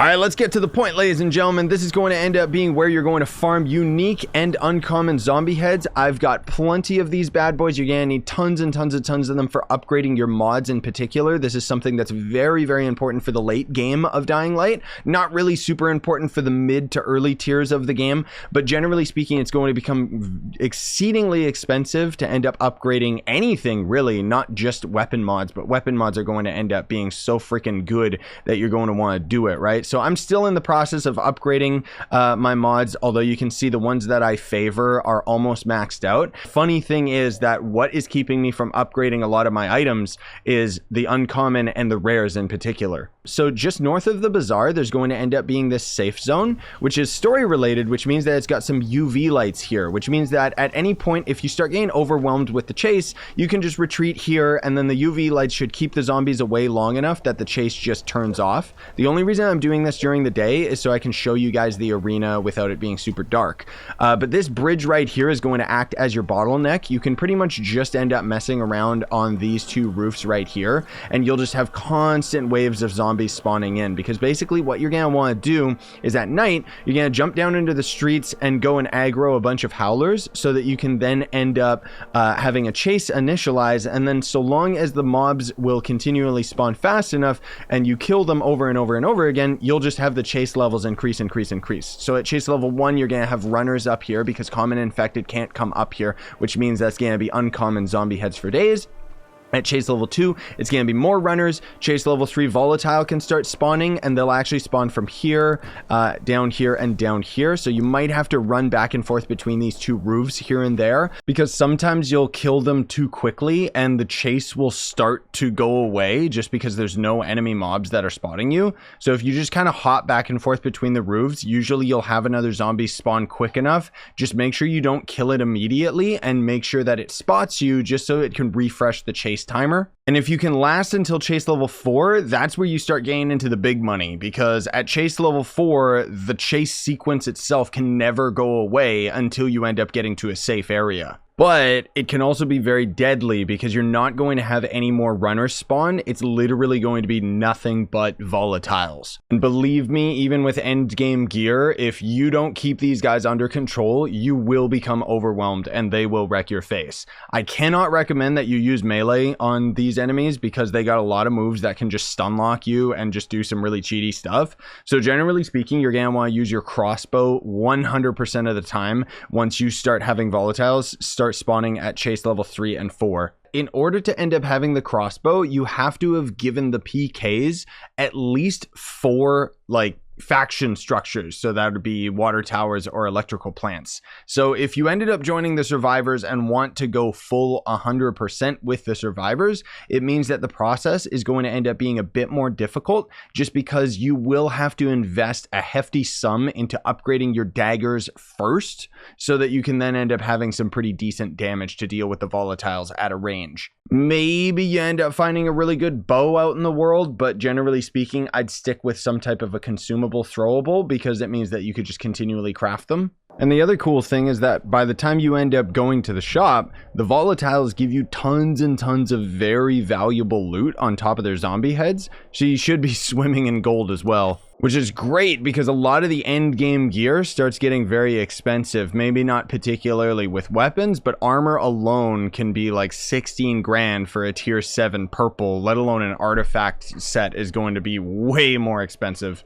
All right, let's get to the point, ladies and gentlemen. This is going to end up being where you're going to farm unique and uncommon zombie heads. I've got plenty of these bad boys. You're going to need tons and tons of them for upgrading your mods in particular. This is something that's very, very important for the late game of Dying Light. Not really super important for the mid to early tiers of the game, but generally speaking, it's going to become exceedingly expensive to end up upgrading anything, really, not just weapon mods, but weapon mods are going to end up being so freaking good that you're going to want to do it, right? So I'm still in the process of upgrading my mods, although you can see the ones that I favor are almost maxed out. Funny thing is that what is keeping me from upgrading a lot of my items is the uncommon and the rares in particular. So just north of the bazaar, there's going to end up being this safe zone, which is story related, which means that it's got some UV lights here, which means that at any point, if you start getting overwhelmed with the chase, you can just retreat here, and then the UV lights should keep the zombies away long enough that the chase just turns off. The only reason I'm doing this during the day is so I can show you guys the arena without it being super dark. But this bridge right here is going to act as your bottleneck. You can pretty much just end up messing around on these two roofs right here, and you'll just have constant waves of zombies spawning in, because basically what you're going to want to do is at night, you're going to jump down into the streets and go and aggro a bunch of howlers so that you can then end up having a chase initialize, and then so long as the mobs will continually spawn fast enough and you kill them over and over and over again, you'll just have the chase levels increase. So at chase level 1, you're going to have runners up here because common infected can't come up here, which means that's going to be uncommon zombie heads for days. At chase level 2, it's going to be more runners. Chase level 3, volatile can start spawning, and they'll actually spawn from here, down here, and down here. So you might have to run back and forth between these two roofs here and there, because sometimes you'll kill them too quickly and the chase will start to go away just because there's no enemy mobs that are spotting you. So if you just kind of hop back and forth between the roofs, usually you'll have another zombie spawn quick enough. Just make sure you don't kill it immediately, and make sure that it spots you just so it can refresh the chase timer. And if you can last until chase level 4, that's where you start getting into the big money, because at chase level 4, the chase sequence itself can never go away until you end up getting to a safe area. But it can also be very deadly because you're not going to have any more runners spawn. It's literally going to be nothing but volatiles. And believe me, even with end game gear, if you don't keep these guys under control, you will become overwhelmed and they will wreck your face. I cannot recommend that you use melee on these enemies because they got a lot of moves that can just stun lock you and just do some really cheaty stuff. So generally speaking, you're going to want to use your crossbow 100% of the time. Once you start having volatiles start spawning at chase level 3 and 4. In order to end up having the crossbow, you have to have given the PKs at least 4 faction structures, so that would be water towers or electrical plants. So if you ended up joining the survivors and want to go full 100% with the survivors, it means that the process is going to end up being a bit more difficult, just because you will have to invest a hefty sum into upgrading your daggers first, so that you can then end up having some pretty decent damage to deal with the volatiles at a range. Maybe you end up finding a really good bow out in the world, but generally speaking, I'd stick with some type of a consumable throwable, because it means that you could just continually craft them. And the other cool thing is that by the time you end up going to the shop, the volatiles give you tons and tons of very valuable loot on top of their zombie heads, so you should be swimming in gold as well. Which is great because a lot of the end game gear starts getting very expensive. Maybe not particularly with weapons, but armor alone can be like 16 grand for a tier 7 purple, let alone an artifact set is going to be way more expensive.